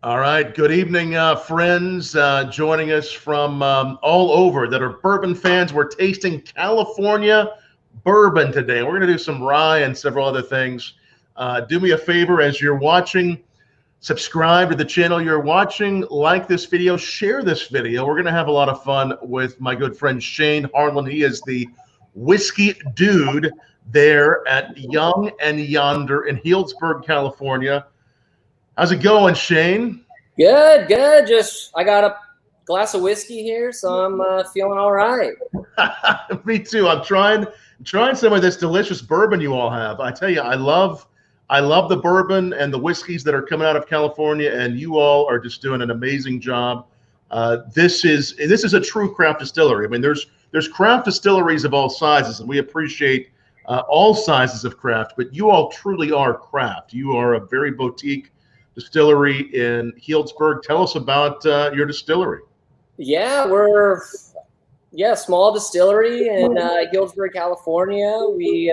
All right. Good evening, friends. Joining us from all over that are bourbon fans. We're tasting California bourbon today. We're going to do some rye and several other things. Do me a favor as you're watching, subscribe to the channel you're watching, like this video, share this video. We're going to have a lot of fun with my good friend Shane Harlan. He is the whiskey dude there at Young and Yonder in Healdsburg, California. How's it going, Shane? Good, good. Just I got a glass of whiskey here, so I'm feeling all right. Me too. I'm trying some of this delicious bourbon you all have. I tell you, I love the bourbon and the whiskeys that are coming out of California, and you all are just doing an amazing job. This is a true craft distillery. I mean, there's craft distilleries of all sizes, and we appreciate all sizes of craft, but you all truly are craft. You are a very boutique distillery in Healdsburg. Tell us about your distillery. Yeah, we're small distillery in Healdsburg, California. We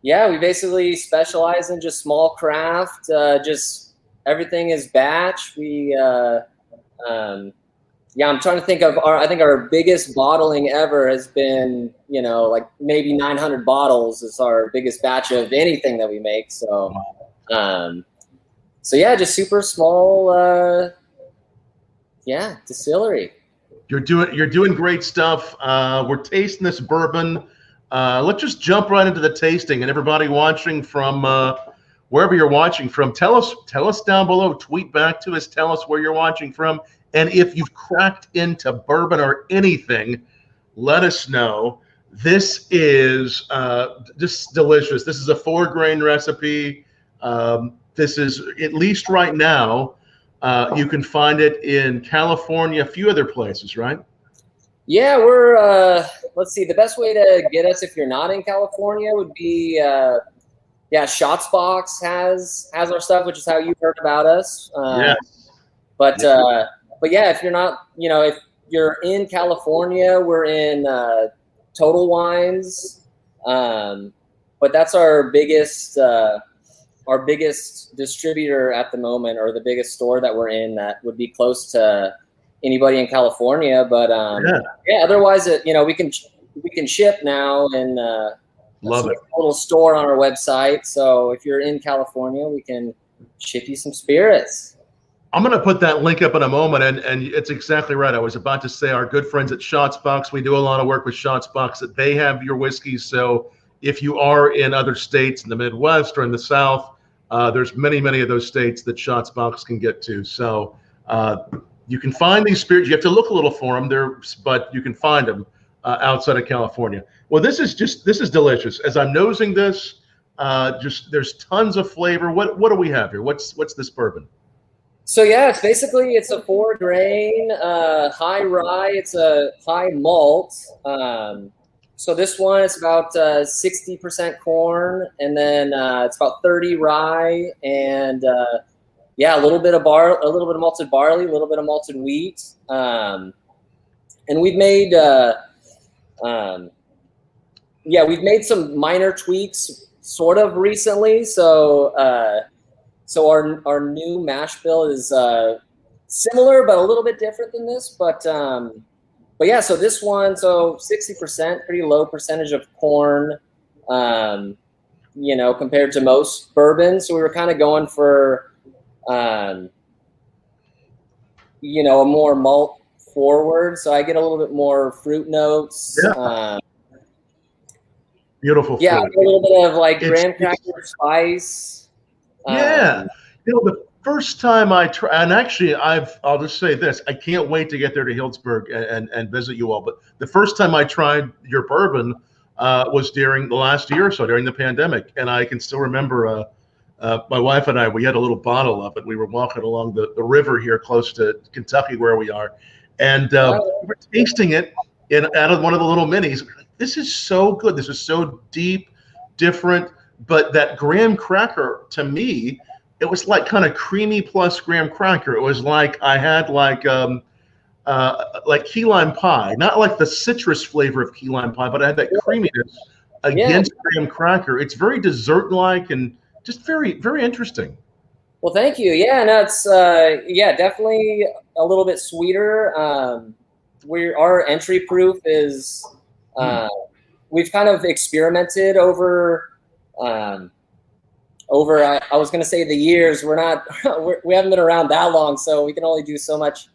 basically specialize in just small craft. Just everything is batch. I'm trying to think of I think our biggest bottling ever has been, like maybe 900 bottles is our biggest batch of anything that we make. So, just super small, distillery. You're doing great stuff. We're tasting this bourbon. Let's just jump right into the tasting. And everybody watching from wherever you're watching from, tell us down below. Tweet back to us. Tell us where you're watching from. And if you've cracked into bourbon or anything, let us know. This is just delicious. This is a 4-grain recipe. This is, at least right now, you can find it in California, a few other places, right? Yeah, we're, let's see, the best way to get us if you're not in California would be, Shotsbox has our stuff, which is how you heard about us. Yes. But if you're not, if you're in California, we're in Total Wines. But that's our biggest distributor at the moment, or the biggest store that we're in that would be close to anybody in California. But otherwise, we can ship now, and love it. A little store on our website. So if you're in California, we can ship you some spirits. I'm going to put that link up in a moment, and it's exactly right. I was about to say our good friends at Shotsbox. We do a lot of work with Shotsbox. That they have your whiskeys. So if you are in other states in the Midwest or in the South, there's many of those states that Shotsbox can get to. So you can find these spirits. You have to look a little for them but you can find them outside of California. Well, this is delicious. As I'm nosing this, there's tons of flavor. What do we have here? What's this bourbon? So it's a 4-grain high rye. It's a high malt. So this one is about 60% corn, and then it's about 30 rye, and a little bit of malted barley, a little bit of malted wheat, and we've made some minor tweaks sort of recently. So our new mash bill is similar but a little bit different than this, so this one, 60%, pretty low percentage of corn, compared to most bourbons. So we were kind of going for, a more malt forward. So I get a little bit more fruit notes. Yeah. Beautiful. Yeah, fruit. A little bit of like graham cracker spice. The first time I try, and actually I'll just say this, I can't wait to get there to Healdsburg and visit you all. But the first time I tried your bourbon was during the last year or so, during the pandemic. And I can still remember my wife and I, we had a little bottle of it. We were walking along the river here close to Kentucky where we are. And we were tasting it out of one of the little minis. This is so good. This is so deep, different. But that graham cracker, to me, it was like kind of creamy plus graham cracker. It was like I had like key lime pie, not like the citrus flavor of key lime pie, but I had that creaminess against graham cracker. It's very dessert-like and just very, very interesting. Well, thank you. Yeah, no, it's definitely a little bit sweeter. Our entry proof is we've kind of experimented over I was going to say the years. We're not we haven't been around that long, so we can only do so much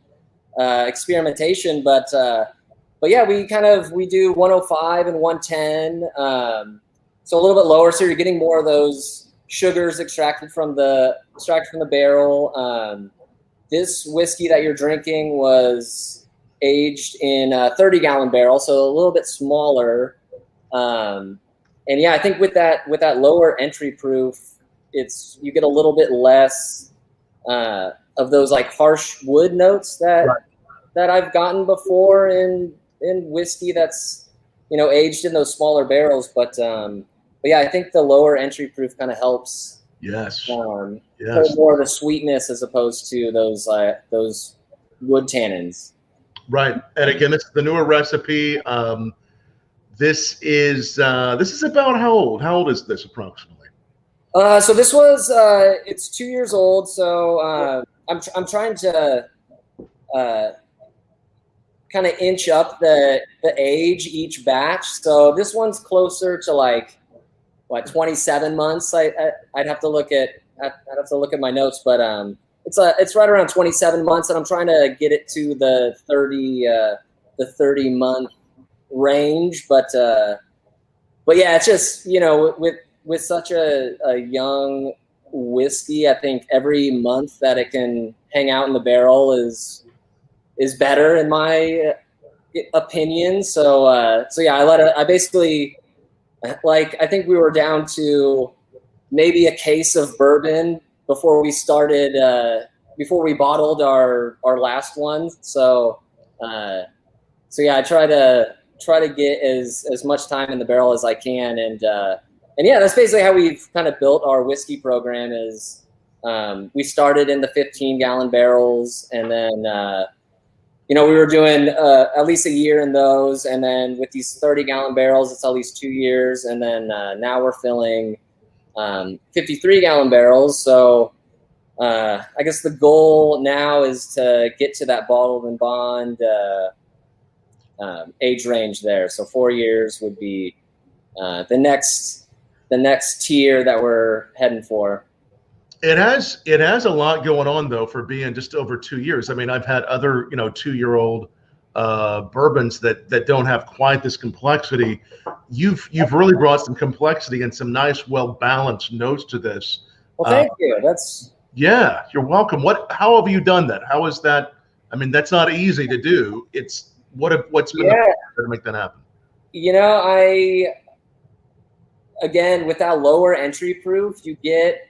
experimentation. But yeah, we do 105 and 110, so a little bit lower. So you're getting more of those sugars extracted from the barrel. This whiskey that you're drinking was aged in a 30-gallon barrel, so a little bit smaller. And yeah, I think with that lower entry proof, you get a little bit less of those like harsh wood notes that I've gotten before in whiskey that's aged in those smaller barrels. But yeah, I think the lower entry proof kind of helps. Yes. Hold more of the sweetness as opposed to those wood tannins. Right, and again, this is the newer recipe. This is about how old? How old is this approximately? So this was it's 2 years old. So I'm trying to kind of inch up the age each batch. So this one's closer to like 27 months. I'd have to look at my notes, but it's right around 27 months, and I'm trying to get it to the 30 month range. But yeah, it's just with such a young whiskey, I think every month that it can hang out in the barrel is better in my opinion. So yeah, I basically, like, I think we were down to maybe a case of bourbon before we bottled our last one. So yeah, I try to get as much time in the barrel as I can. And yeah, that's basically how we've kind of built our whiskey program is we started in the 15-gallon barrels, and then we were doing at least a year in those, and then with these 30-gallon barrels, it's at least 2 years, and then now we're filling 53-gallon barrels. So I guess the goal now is to get to that bottled and bond age range there. So 4 years would be the next tier that we're heading for. It has a lot going on though for being just over 2 years. I mean, I've had other 2-year-old bourbons that don't have quite this complexity. You've really brought some complexity and some nice, well balanced notes to this. Well, thank you. Yeah, you're welcome. How have you done that? How is that? I mean, that's not easy to do. What's been the to make that happen? Again, with that lower entry proof, you get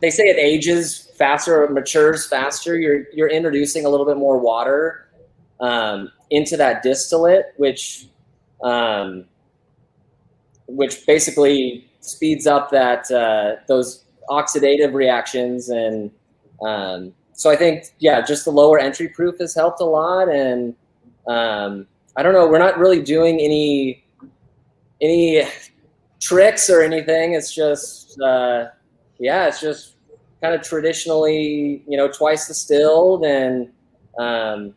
they say it ages faster or matures faster. You're introducing a little bit more water into that distillate, which basically speeds up those oxidative reactions. And so I think, yeah, just the lower entry proof has helped a lot. And I don't know, we're not really doing any tricks or anything. It's just it's just kind of traditionally twice distilled, and I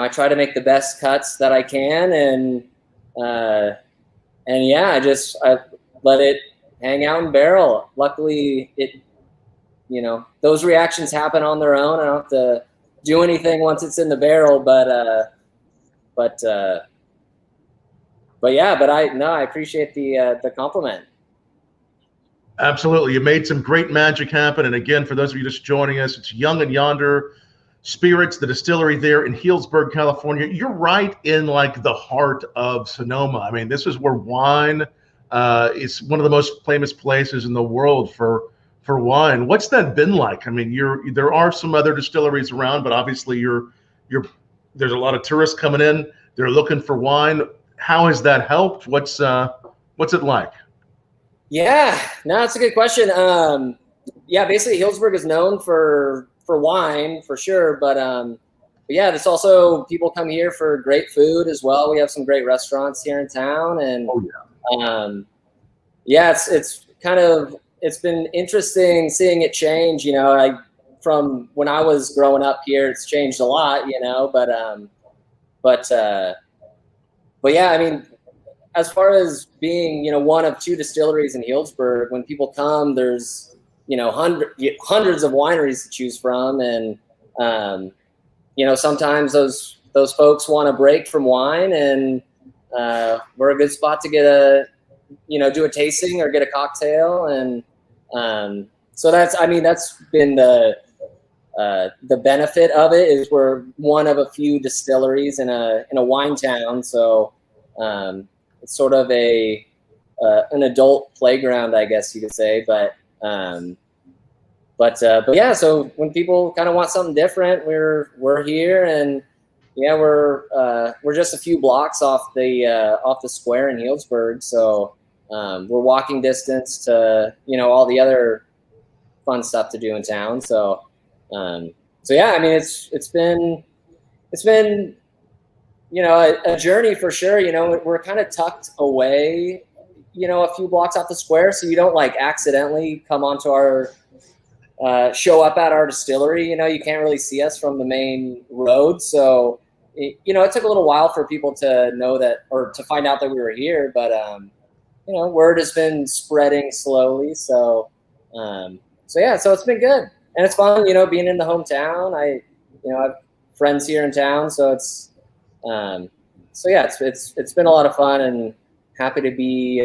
try to make the best cuts that I can, and yeah, I let it hang out in barrel. Luckily those reactions happen on their own. I don't have to do anything once it's in the barrel, but yeah, I appreciate the compliment. Absolutely. You made some great magic happen. And again, for those of you just joining us, it's Young Yonder Spirits, the distillery there in Healdsburg, California. You're right in like the heart of Sonoma. I mean, this is where wine is one of the most famous places in the world for wine. What's that been like? I mean, there are some other distilleries around, but obviously there's a lot of tourists coming in. They're looking for wine. How has that helped? What's it like? Yeah, no, that's a good question. Yeah, basically Healdsburg is known for wine for sure, but yeah, there's also people come here for great food as well. We have some great restaurants here in town, and yeah, it's kind of it's been interesting seeing it change. You know, from when I was growing up here, it's changed a lot. You know, but yeah, I mean, as far as being, you know, one of 2 distilleries in Healdsburg, when people come, there's, you know, hundreds of wineries to choose from, and you know, sometimes those folks want a break from wine, and we're a good spot to get do a tasting or get a cocktail, and so that's been the benefit of it, is we're one of a few distilleries in a wine town, so it's sort of an adult playground, I guess you could say, but yeah. So when people kind of want something different, we're here, and yeah, we're just a few blocks off the square in Healdsburg, so we're walking distance to, you know, all the other fun stuff to do in town. So yeah, I mean, it's been you know, a journey for sure. You know, we're kind of tucked away, you know, a few blocks off the square, so you don't like accidentally come onto our show up at our distillery. You know, you can't really see us from the main road, so you know, it took a little while for people to know that, or to find out that we were here, but you know, word has been spreading slowly, so yeah, so it's been good, and it's fun, you know, being in the hometown. I have friends here in town, so it's so yeah, it's been a lot of fun, and happy to be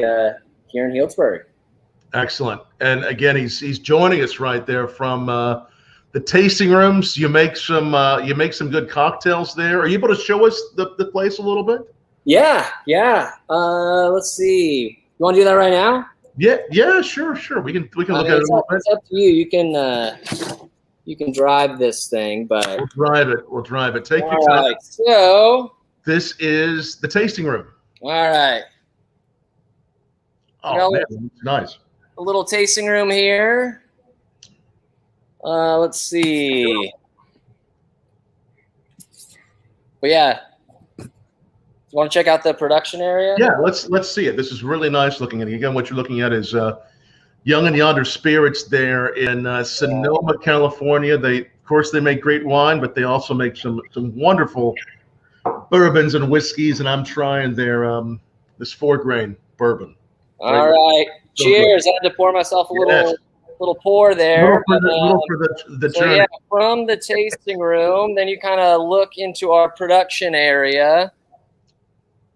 here in Healdsburg. Excellent. And again, he's joining us right there from the tasting rooms. You make some good cocktails there. Are you able to show us the place a little bit? Yeah. Let's see. You want to do that right now? Yeah, sure. We can look at it a little bit. It's up to you. You can drive this thing, but we'll drive it. Take your time. Right. So this is the tasting room. All right. Oh, man, that's nice. A little tasting room here. Let's see. But yeah, you want to check out the production area? Yeah, let's see it. This is really nice looking. And again, what you're looking at is Young Yonder Spirits there in Sonoma, California. Of course, they make great wine, but they also make some wonderful bourbons and whiskeys. And I'm trying their this 4-grain bourbon. All right. So cheers. Good. I had to pour myself a little pour there. Little for the journey. Yeah, from the tasting room, then you kind of look into our production area.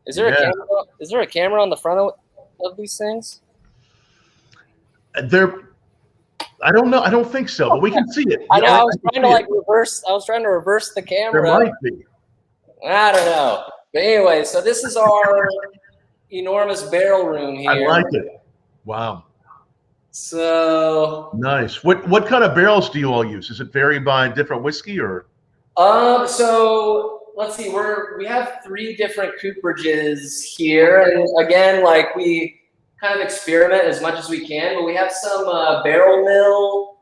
Is there a camera? Is there a camera on the front of these things? I don't know. I don't think so, but we can see it. I know. I was trying to reverse the camera. There might be. I don't know. But anyway, so this is our enormous barrel room here. I like it. Wow. So nice. What kind of barrels do you all use? Does it vary by different whiskey or? So let's see. We have 3 different cooperages here, and again, like, we kind of experiment as much as we can. But we have some barrel mill.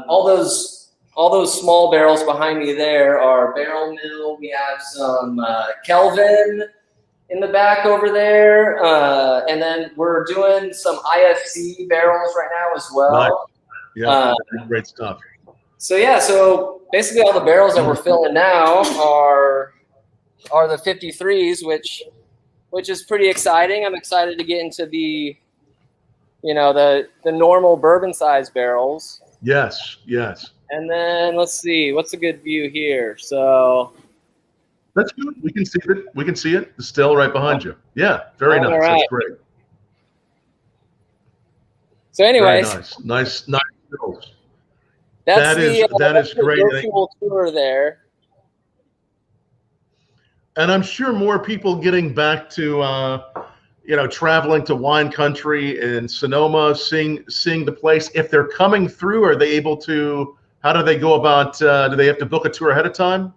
All those small barrels behind me there are barrel mill. We have some Kelvin in the back over there, and then we're doing some IFC barrels right now as well. Nice. Yeah, great stuff. So yeah, so basically all the barrels that we're filling now are the 53s, which is pretty exciting. I'm excited to get into the normal bourbon size barrels. Yes. And then let's see, what's a good view here? So that's good. We can see it. We can see it. The still right behind you. Yeah, very nice. Right. That's great. So anyways, nice stills. That is great. Virtual tour there. And I'm sure more people getting back to traveling to wine country in Sonoma, seeing the place. If they're coming through, are they able to? How do they go about? Do they have to book a tour ahead of time?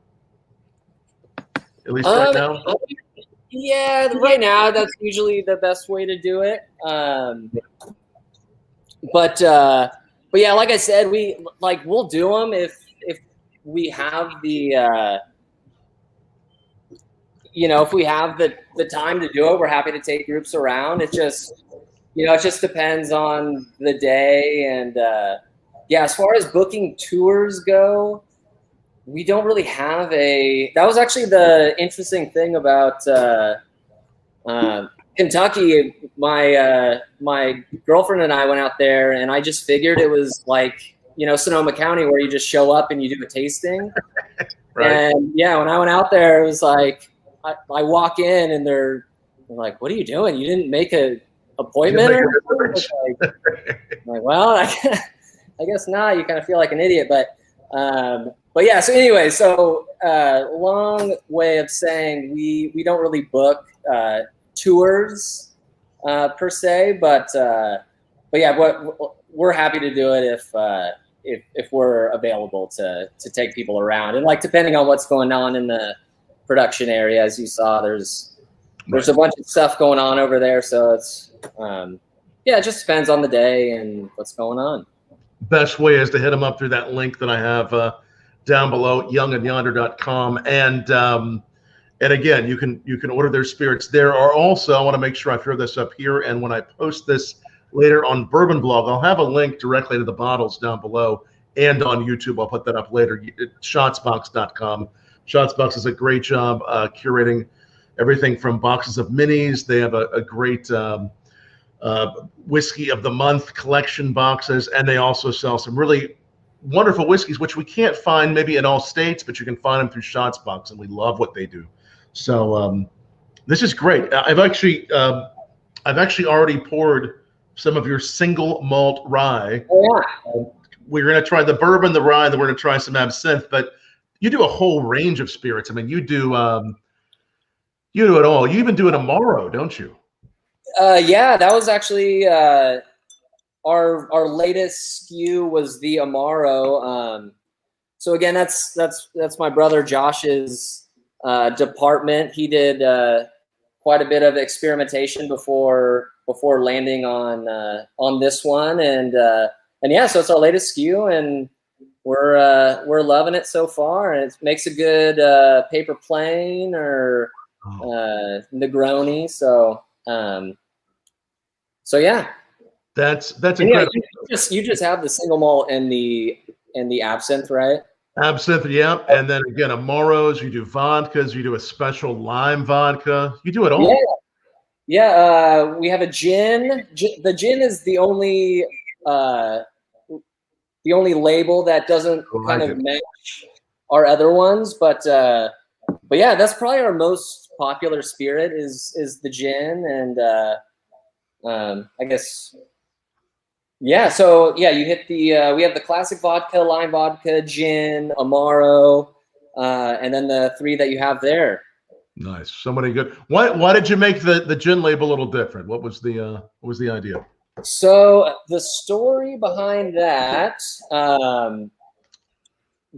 At least right now. Yeah, right now that's usually the best way to do it. But yeah, like I said, we'll do them if we have the if we have the time to do it. We're happy to take groups around. It's just it just depends on the day. And yeah, as far as booking tours go, we don't really have that was actually the interesting thing about Kentucky. My girlfriend and I went out there, and I just figured it was like, Sonoma County, where you just show up and you do a tasting. Right. And yeah, when I went out there, it was like, I walk in and they're like, "What are you doing? You didn't make an appointment?" I'm like, well, I guess not. You kind of feel like an idiot, but yeah. So anyway, long way of saying we don't really book tours per se, but yeah, we're happy to do it if we're available to take people around, and like depending on what's going on in the production area, as you saw, there's a bunch of stuff going on over there, so it's it just depends on the day and what's going on. Best way is to hit them up through that link that I have down below, youngandyonder.com, and again, you can order their spirits. There are also, I want to make sure I throw this up here, and when I post this later on BourbonBlog, I'll have a link directly to the bottles down below, and on YouTube, I'll put that up later. Shotsbox.com. Shotsbox does a great job curating everything from boxes of minis. They have a great whiskey of the month collection boxes, and they also sell some really wonderful whiskeys, which we can't find maybe in all states, but you can find them through Shotsbox, and we love what they do. So this is great. I've actually already poured some of your single malt rye. Oh, yeah. We're going to try the bourbon, the rye, then we're going to try some absinthe. But you do a whole range of spirits. I mean, you do it all. You even do an Amaro, don't you? Yeah, that was actually our latest SKU was the Amaro. So again, that's my brother Josh's department. He did quite a bit of experimentation before landing on this one, and yeah, so it's our latest SKU, and we're loving it so far, and it makes a good paper plane or Negroni. So yeah, that's incredible. Yeah, you just have the single malt and the absinthe, right? Absinthe, yeah, and then again, Amaros. You do vodkas. You do a special lime vodka. You do it all. Yeah. We have a gin. The gin is the only label that doesn't kind of match our other ones, but yeah, that's probably our most popular spirit is the gin, and I guess. Yeah, so yeah, you hit the we have the classic vodka, lime vodka, gin, Amaro, and then the three that you have there. Nice, so many good. Why did you make the gin label a little different? What was the idea? So the story behind that,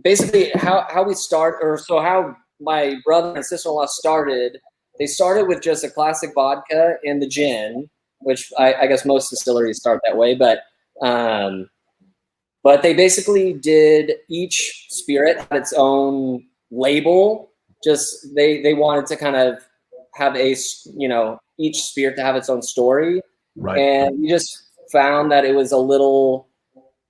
basically how we start, or so how my brother and sister-in-law started. They started with just a classic vodka and the gin, which I guess most distilleries start that way, but they basically did each spirit had its own label. Just they wanted to kind of have each spirit to have its own story. Right. And we just found that it was a little,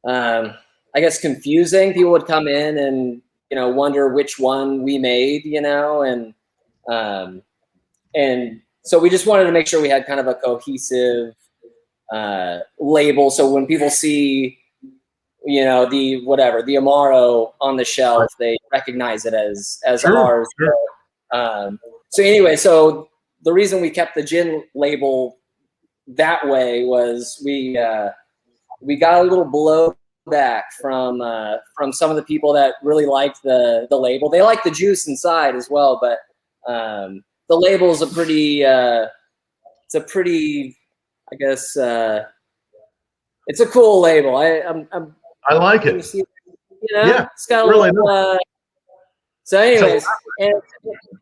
I guess, confusing. People would come in and, wonder which one we made, and so we just wanted to make sure we had kind of a cohesive label. So when people see, the Amaro on the shelf, they recognize it as ours. Sure. So anyway, so the reason we kept the gin label that way was we got a little blowback from some of the people that really liked the label. They like the juice inside as well, but the label is a pretty I guess it's a cool label. I like it. Yeah, it's got a really little. So, anyways,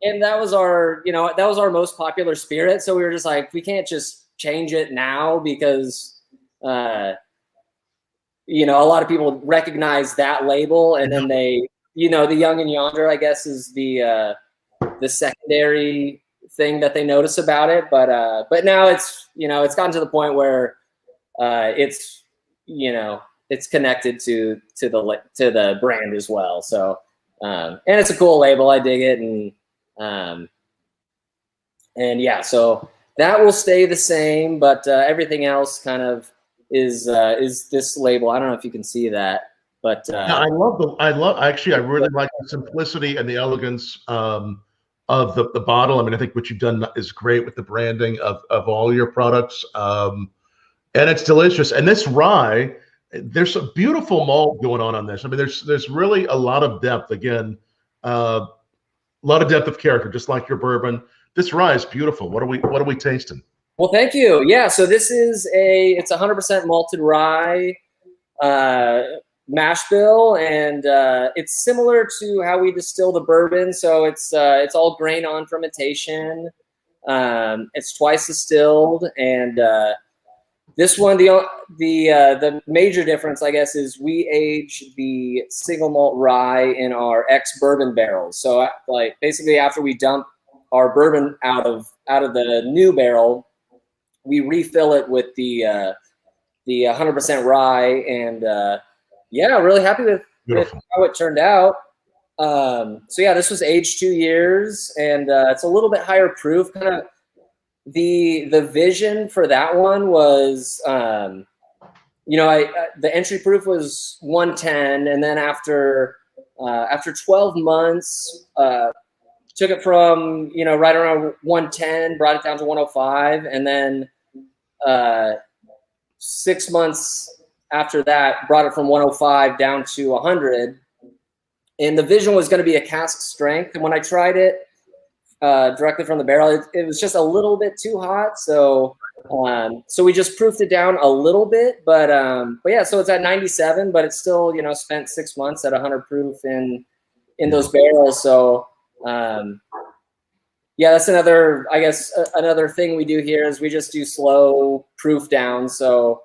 and that was our most popular spirit. So we were just like, we can't just change it now because a lot of people recognize that label, and then they, the Young and Yonder, I guess, is the secondary thing that they notice about it. But now it's it's gotten to the point where it's, you know, it's connected to the brand as well. So, and it's a cool label. I dig it. And yeah, so that will stay the same, but everything else kind of is this label. I don't know if you can see that, but yeah, I really like the simplicity and the elegance of the bottle. I mean, I think what you've done is great with the branding of all your products. And it's delicious. And this rye, there's a beautiful malt going on this. I mean, there's really a lot of depth. Again, a lot of depth of character, just like your bourbon. This rye is beautiful. What are we tasting? Well, thank you. Yeah, so this is it's 100% malted rye mash bill, and it's similar to how we distill the bourbon. So it's all grain on fermentation. It's twice distilled, and this one, the major difference, I guess, is we age the single malt rye in our ex-bourbon barrels. So, like, basically, after we dump our bourbon out of the new barrel, we refill it with the 100% rye, and yeah, really happy with how it turned out. So yeah, this was aged 2 years, and it's a little bit higher proof, kind of. The vision for that one was, you know, the entry proof was 110, and then after 12 months, took it from, you know, right around 110, brought it down to 105, and then 6 months after that, brought it from 105 down to 100. And the vision was going to be a cask strength, and when I tried it directly from the barrel, it was just a little bit too hot. So so we just proofed it down a little bit, but yeah, so it's at 97, but it's still, you know, spent 6 months at 100 proof in those barrels. So yeah, that's another, I guess, another thing we do here is we just do slow proof down. So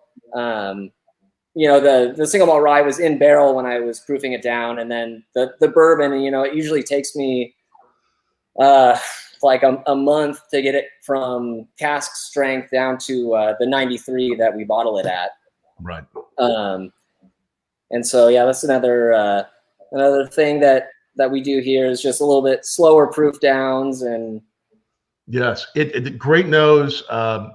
you know, the single malt rye was in barrel when I was proofing it down, and then the bourbon, you know, it usually takes me like a month to get it from cask strength down to the 93 that we bottle it at. Right. And so yeah, that's another thing that we do here is just a little bit slower proof downs. And yes, it great nose,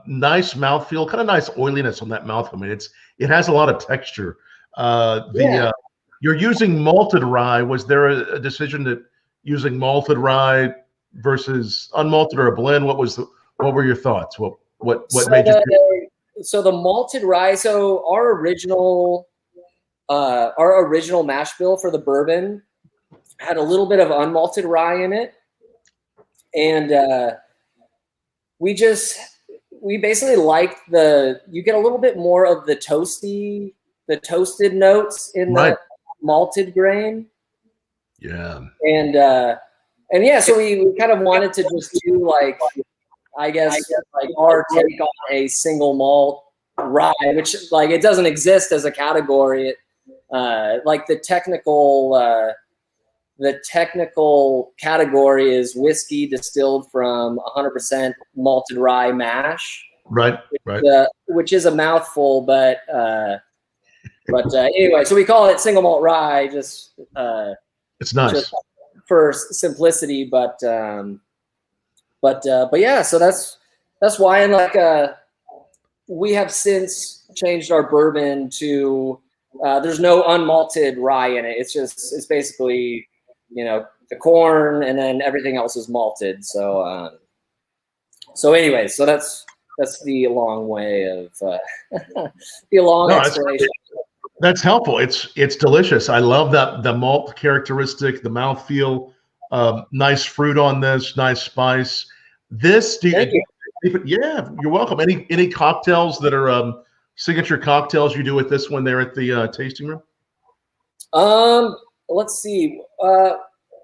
nice mouthfeel, kind of nice oiliness on that mouth. I mean, it has a lot of texture. You're using malted rye. Was there a decision that using malted rye versus unmalted or a blend? What were your thoughts? What made you? So the malted rye. So our original mash bill for the bourbon had a little bit of unmalted rye in it, and we basically liked you get a little bit more of the toasted notes in the malted grain. Yeah. And yeah, so we kind of wanted to just do like, I guess like our take on a single malt rye, which like it doesn't exist as a category. Like the technical category is whiskey distilled from 100% malted rye mash. Right. Which is a mouthful, but anyway, so we call it single malt rye. Just it's nice. Just for simplicity, but yeah, so that's why. And like we have since changed our bourbon to there's no unmalted rye in it. It's basically, you know, the corn, and then everything else is malted. So anyway, so that's the long way of the long explanation. That's helpful. It's delicious. I love that the malt characteristic, the mouthfeel, nice fruit on this, nice spice. Thank you. Yeah, you're welcome. Any cocktails that are signature cocktails you do with this when they're at the tasting room? Let's see.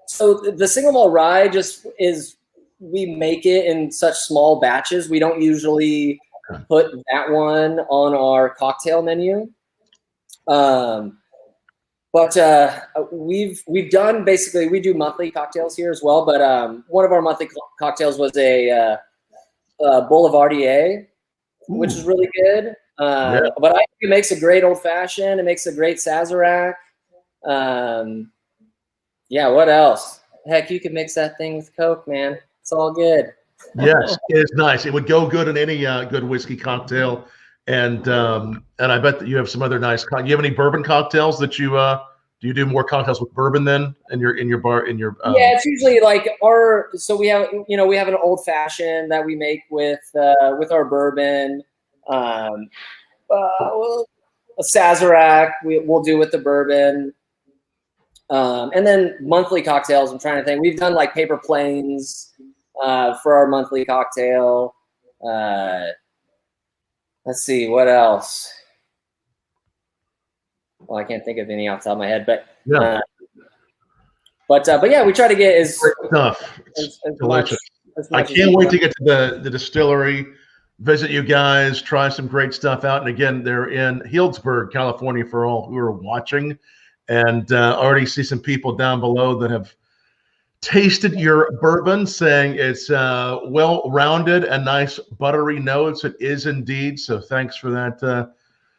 So the single malt rye we make it in such small batches. We don't usually put that one on our cocktail menu. But we've done, basically, we do monthly cocktails here as well. But one of our monthly cocktails was a Boulevardier, which is really good. But I think it makes a great old fashioned. It makes a great Sazerac. Yeah, what else? Heck, you could mix that thing with Coke, man. It's all good. Yes, it is nice. It would go good in any good whiskey cocktail, and I bet that you have some other nice. Do you have any bourbon cocktails that you do? You do more cocktails with bourbon then in your bar in your? Yeah, it's usually like our. So we have we have an old fashioned that we make with our bourbon. Well, a Sazerac we'll do with the bourbon. And then monthly cocktails, I'm trying to think. We've done like paper planes for our monthly cocktail. Let's see, what else? Well, I can't think of any off the top of my head, but yeah. But yeah, we try to get as stuff. It's delicious. I much can't wait to get to the distillery, visit you guys, try some great stuff out. And again, they're in Healdsburg, California, for all who are watching. And already see some people down below that have tasted your bourbon, saying it's well-rounded and nice buttery notes. It is indeed. So thanks for that.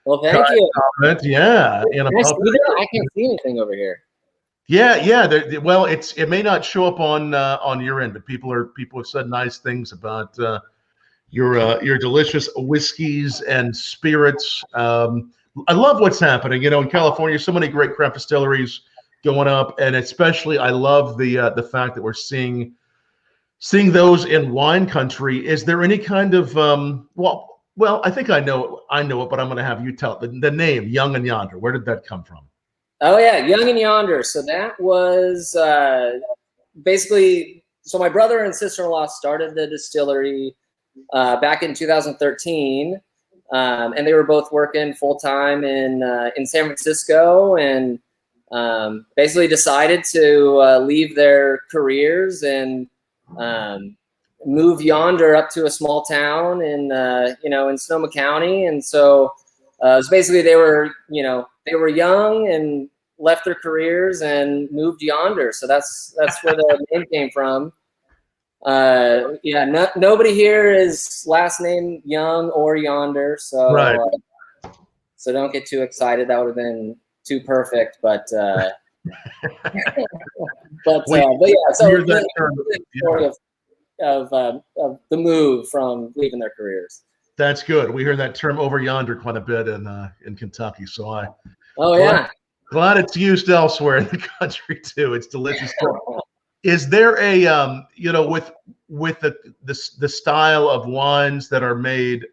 Well, thank you. Comment. Yeah. I can't see anything over here. Yeah. Well, it may not show up on your end, but people have said nice things about your delicious whiskeys and spirits. I love what's happening. In California, so many great craft distilleries going up, and especially I love the fact that we're seeing those in wine country. Is there any kind of well, I think I know it, but I'm going to have you tell it. The name Young and Yonder. Where did that come from? Oh yeah, Young and Yonder. So that was basically. So my brother and sister-in-law started the distillery back in 2013. And they were both working full-time in San Francisco, and basically decided to leave their careers and move yonder up to a small town in Sonoma County. And so it's basically they were young and left their careers and moved yonder. So that's where the name came from. Nobody here is last name Young or Yonder, so right. So don't get too excited. That would have been too perfect, but yeah. So the story of the move from leaving their careers. That's good. We hear that term over yonder quite a bit in Kentucky. So glad it's used elsewhere in the country too. It's delicious. Is there a with the style of wines that are made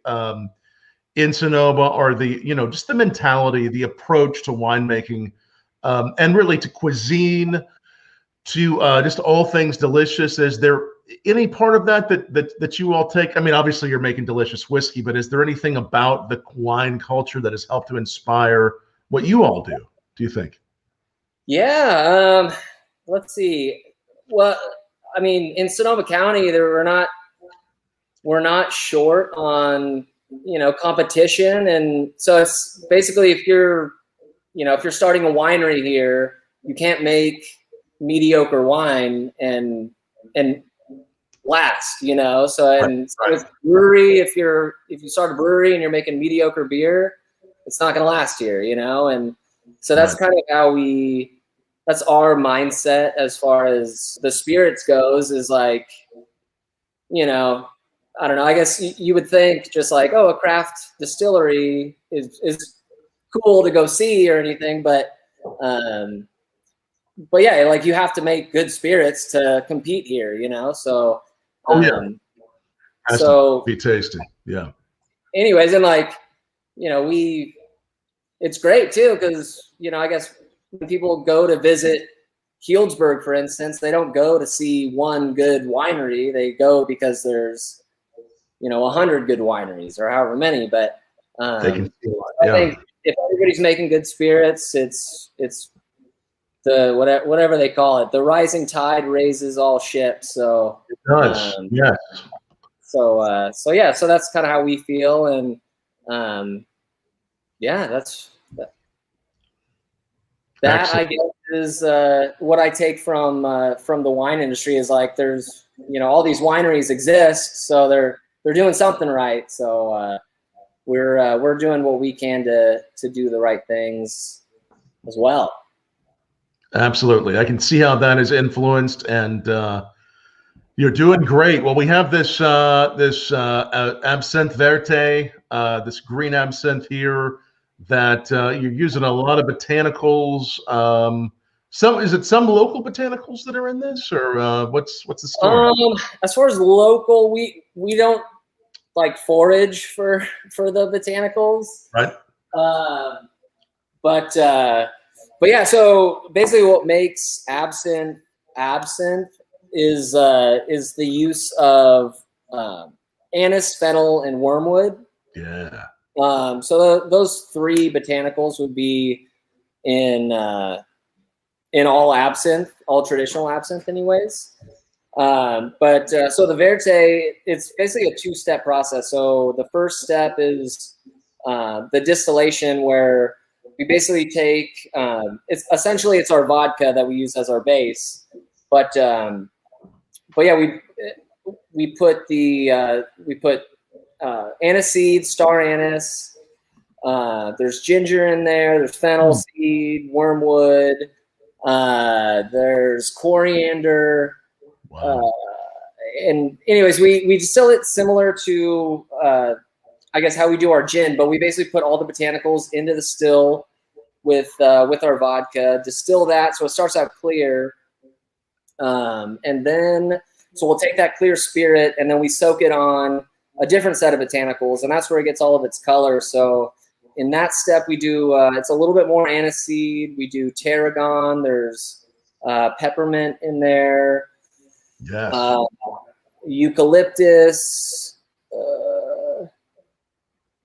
in Sonoma, or just the mentality, the approach to winemaking, and really to cuisine, to just all things delicious? Is there any part of that you all take? I mean, obviously you're making delicious whiskey, but is there anything about the wine culture that has helped to inspire what you all do? Do you think? Yeah. Let's see. Well, I mean, in Sonoma County, we're not short on competition, and so it's basically if you're starting a winery here, you can't make mediocre wine and last. So with brewery, if you start a brewery and you're making mediocre beer, it's not going to last here. And so that's kind of how that's our mindset as far as the spirits goes, is like, I don't know, I guess you would think just like, oh, a craft distillery is cool to go see or anything. But yeah, like you have to make good spirits to compete here, so. Has so to be tasty. Yeah. Anyways. And like, it's great too. 'Cause I guess, when people go to visit Healdsburg, for instance, they don't go to see one good winery. They go because there's, 100 good wineries or however many. But they can feel I think if everybody's making good spirits, it's the whatever they call it. The rising tide raises all ships. So it does. Yes. So that's kind of how we feel, and that's. That excellent. I guess is what I take from the wine industry, is like there's all these wineries exist, so they're doing something right. So we're doing what we can to do the right things as well. Absolutely. I can see how that is influenced, and you're doing great. Well, we have this Absinthe Verte, this green absinthe here that you're using a lot of botanicals. Is it some local botanicals that are in this, or what's the story? As far as local, we don't like forage for the botanicals, Right. But yeah. So basically, what makes absinthe is the use of anise, fennel, and wormwood. Yeah. So those three botanicals would be in all absinthe, all traditional absinthe, anyways. But so the Verte, it's basically a two-step process. So the first step is the distillation, where we basically take it's our vodka that we use as our base, but yeah, we put anise seed, star anise. There's ginger in there. There's fennel seed, wormwood. There's coriander. Wow. And anyways, we distill it similar to I guess how we do our gin, but we basically put all the botanicals into the still with our vodka, distill that so it starts out clear, and then so we'll take that clear spirit and then we soak it on a different set of botanicals, and that's where it gets all of its color. So in that step, we do it's a little bit more aniseed. We do tarragon. There's peppermint in there. Yes. Eucalyptus.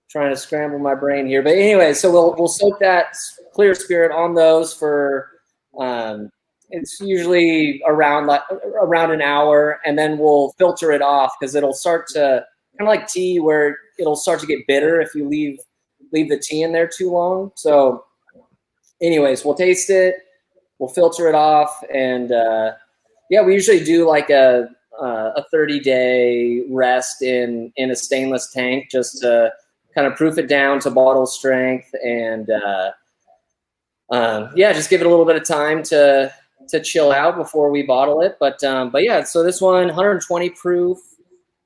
Trying to scramble my brain here, but anyway, so we'll soak that clear spirit on those for it's usually around an hour, and then we'll filter it off because it'll start to kind of like tea, where it'll start to get bitter if you leave the tea in there too long. So anyways, we'll taste it, we'll filter it off, and yeah, we usually do like a 30-day rest in a stainless tank just to kind of proof it down to bottle strength, and yeah, just give it a little bit of time to chill out before we bottle it. But yeah, so this one 120 proof is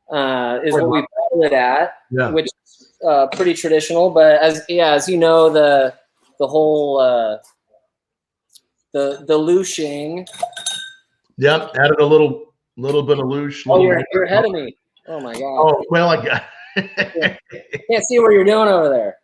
what we bottle it at, yeah. Which is pretty traditional. But as you know, the whole the lushing. Yep, added a little bit of loosh. Oh, you're ahead of me. Oh my god. Oh well, I got. Can't see what you're doing over there.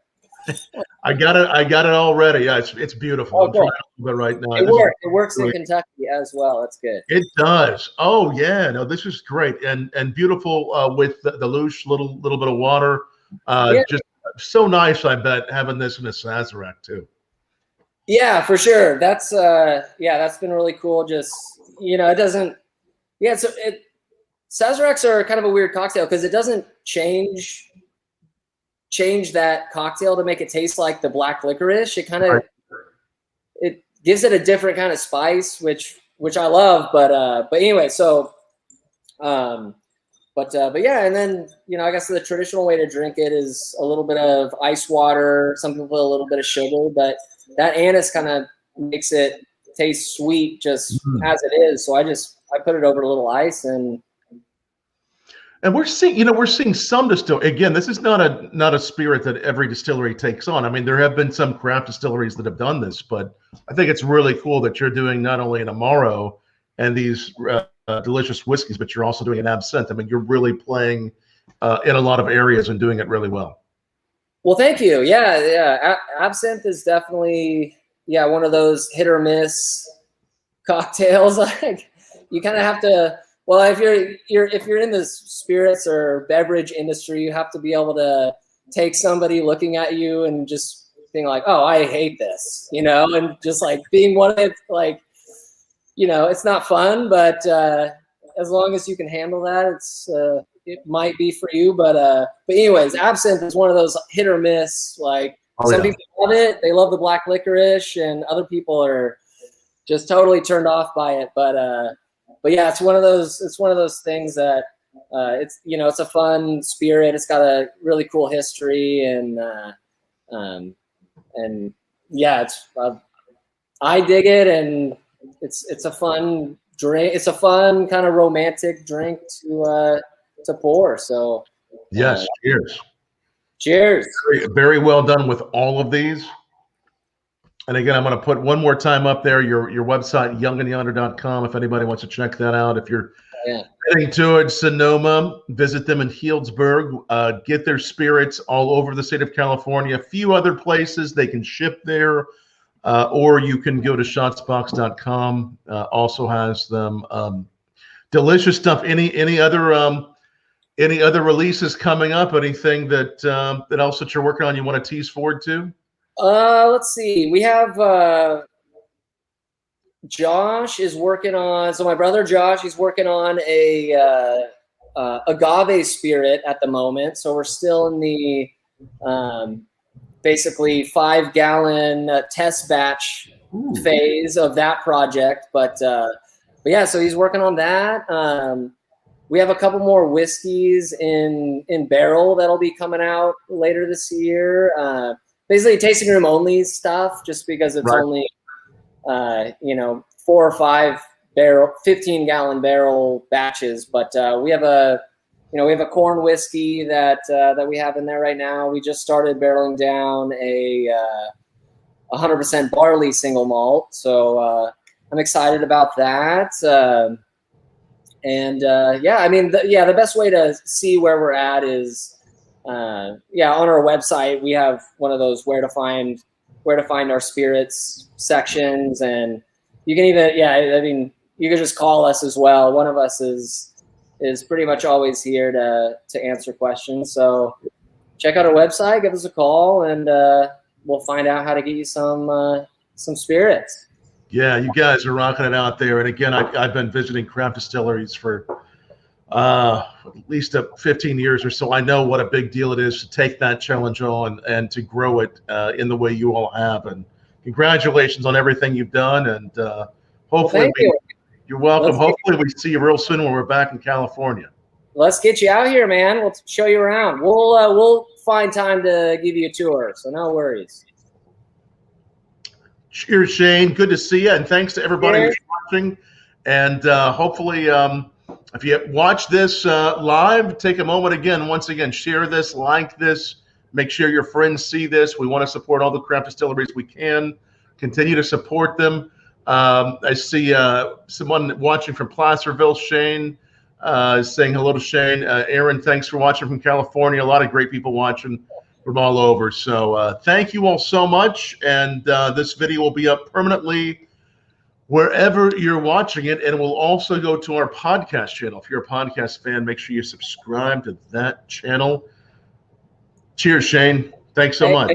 I got it all ready. Yeah, it's beautiful. Oh, cool. I'm trying right now. It works in Kentucky as well. That's good. It does. Oh yeah, no, this is great and beautiful with the loosh, little bit of water. Yeah. Just so nice. I bet having this in a Sazerac too. Yeah, for sure. That's that's been really cool. Just it doesn't. Yeah, so Sazeracs are kind of a weird cocktail because it doesn't change that cocktail to make it taste like the black licorice. It kind of it gives it a different kind of spice, which I love. But anyway, so but yeah, and then I guess the traditional way to drink it is a little bit of ice water. Some people put a little bit of sugar, but that anise kind of makes it taste sweet just as it is. So I put it over a little ice, and we're seeing some distillery. Again, this is not a spirit that every distillery takes on. I mean, there have been some craft distilleries that have done this, but I think it's really cool that you're doing not only an Amaro and these delicious whiskeys, but you're also doing an absinthe. I mean, you're really playing in a lot of areas and doing it really well. Well, thank you. Yeah. Absinthe is definitely one of those hit or miss cocktails. Like you kind of have to. Well, if you're in the spirits or beverage industry, you have to be able to take somebody looking at you and just being like, "Oh, I hate this," and just like being one of it, like, it's not fun, but as long as you can handle that, it might be for you. But anyways, absinthe is one of those hit or miss. Like some people love it; they love the black licorice, and other people are just totally turned off by it. But yeah, it's one of those things that it's it's a fun spirit. It's got a really cool history, and yeah, I dig it, and it's a fun drink. It's a fun kind of romantic drink to pour. So yes, cheers. Cheers. Very, very well done with all of these. And again, I'm going to put one more time up there your website, youngandyonder.com, if anybody wants to check that out. If you're heading towards Sonoma, visit them in Healdsburg. Get their spirits all over the state of California. A few other places they can ship there, or you can go to shotsbox.com. Also has them. Delicious stuff. Any other releases coming up? Anything that else that you're working on you want to tease forward to? Let's see. We have Josh is working on. So my brother Josh, he's working on a agave spirit at the moment. So we're still in the basically 5-gallon test batch phase of that project. But yeah, so he's working on that. We have a couple more whiskeys in barrel that'll be coming out later this year. Basically tasting room only stuff, just because it's only 4 or 5 barrel, 15-gallon barrel batches. But we have a corn whiskey that we have in there right now. We just started barreling down a 100% barley single malt, so I'm excited about that. The best way to see where we're at is on our website. We have one of those where to find our spirits sections, and you can even you can just call us as well. One of us is pretty much always here to answer questions. So check out our website, give us a call, and we'll find out how to get you some spirits. Yeah, you guys are rocking it out there. And again, I've been visiting craft distilleries for at least 15 years or so. I know what a big deal it is to take that challenge on and to grow it in the way you all have. And congratulations on everything you've done. And hopefully, you're welcome. Hopefully we see you real soon when we're back in California. Let's get you out here, man. We'll show you around. We'll find time to give you a tour, so no worries. Cheers, Shane. Good to see you, and thanks to everybody who's watching. And hopefully, if you watch this live, take a moment again. Once again, share this, like this, make sure your friends see this. We want to support all the craft distilleries we can. Continue to support them. I see someone watching from Placerville. Shane is saying hello to Shane. Aaron, thanks for watching from California. A lot of great people watching from all over. So thank you all so much. And this video will be up permanently wherever you're watching it. And it will also go to our podcast channel. If you're a podcast fan, make sure you subscribe to that channel. Cheers, Shane. Thanks so much.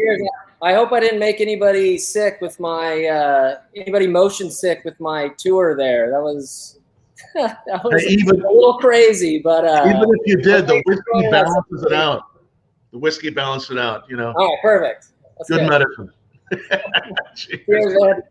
I hope I didn't make anybody sick with my anybody motion sick with my tour there. That was even a little crazy, but even if you did, the whiskey balances it out. The whiskey balanced it out, you know. All right, perfect. That's good medicine. Cheers, man.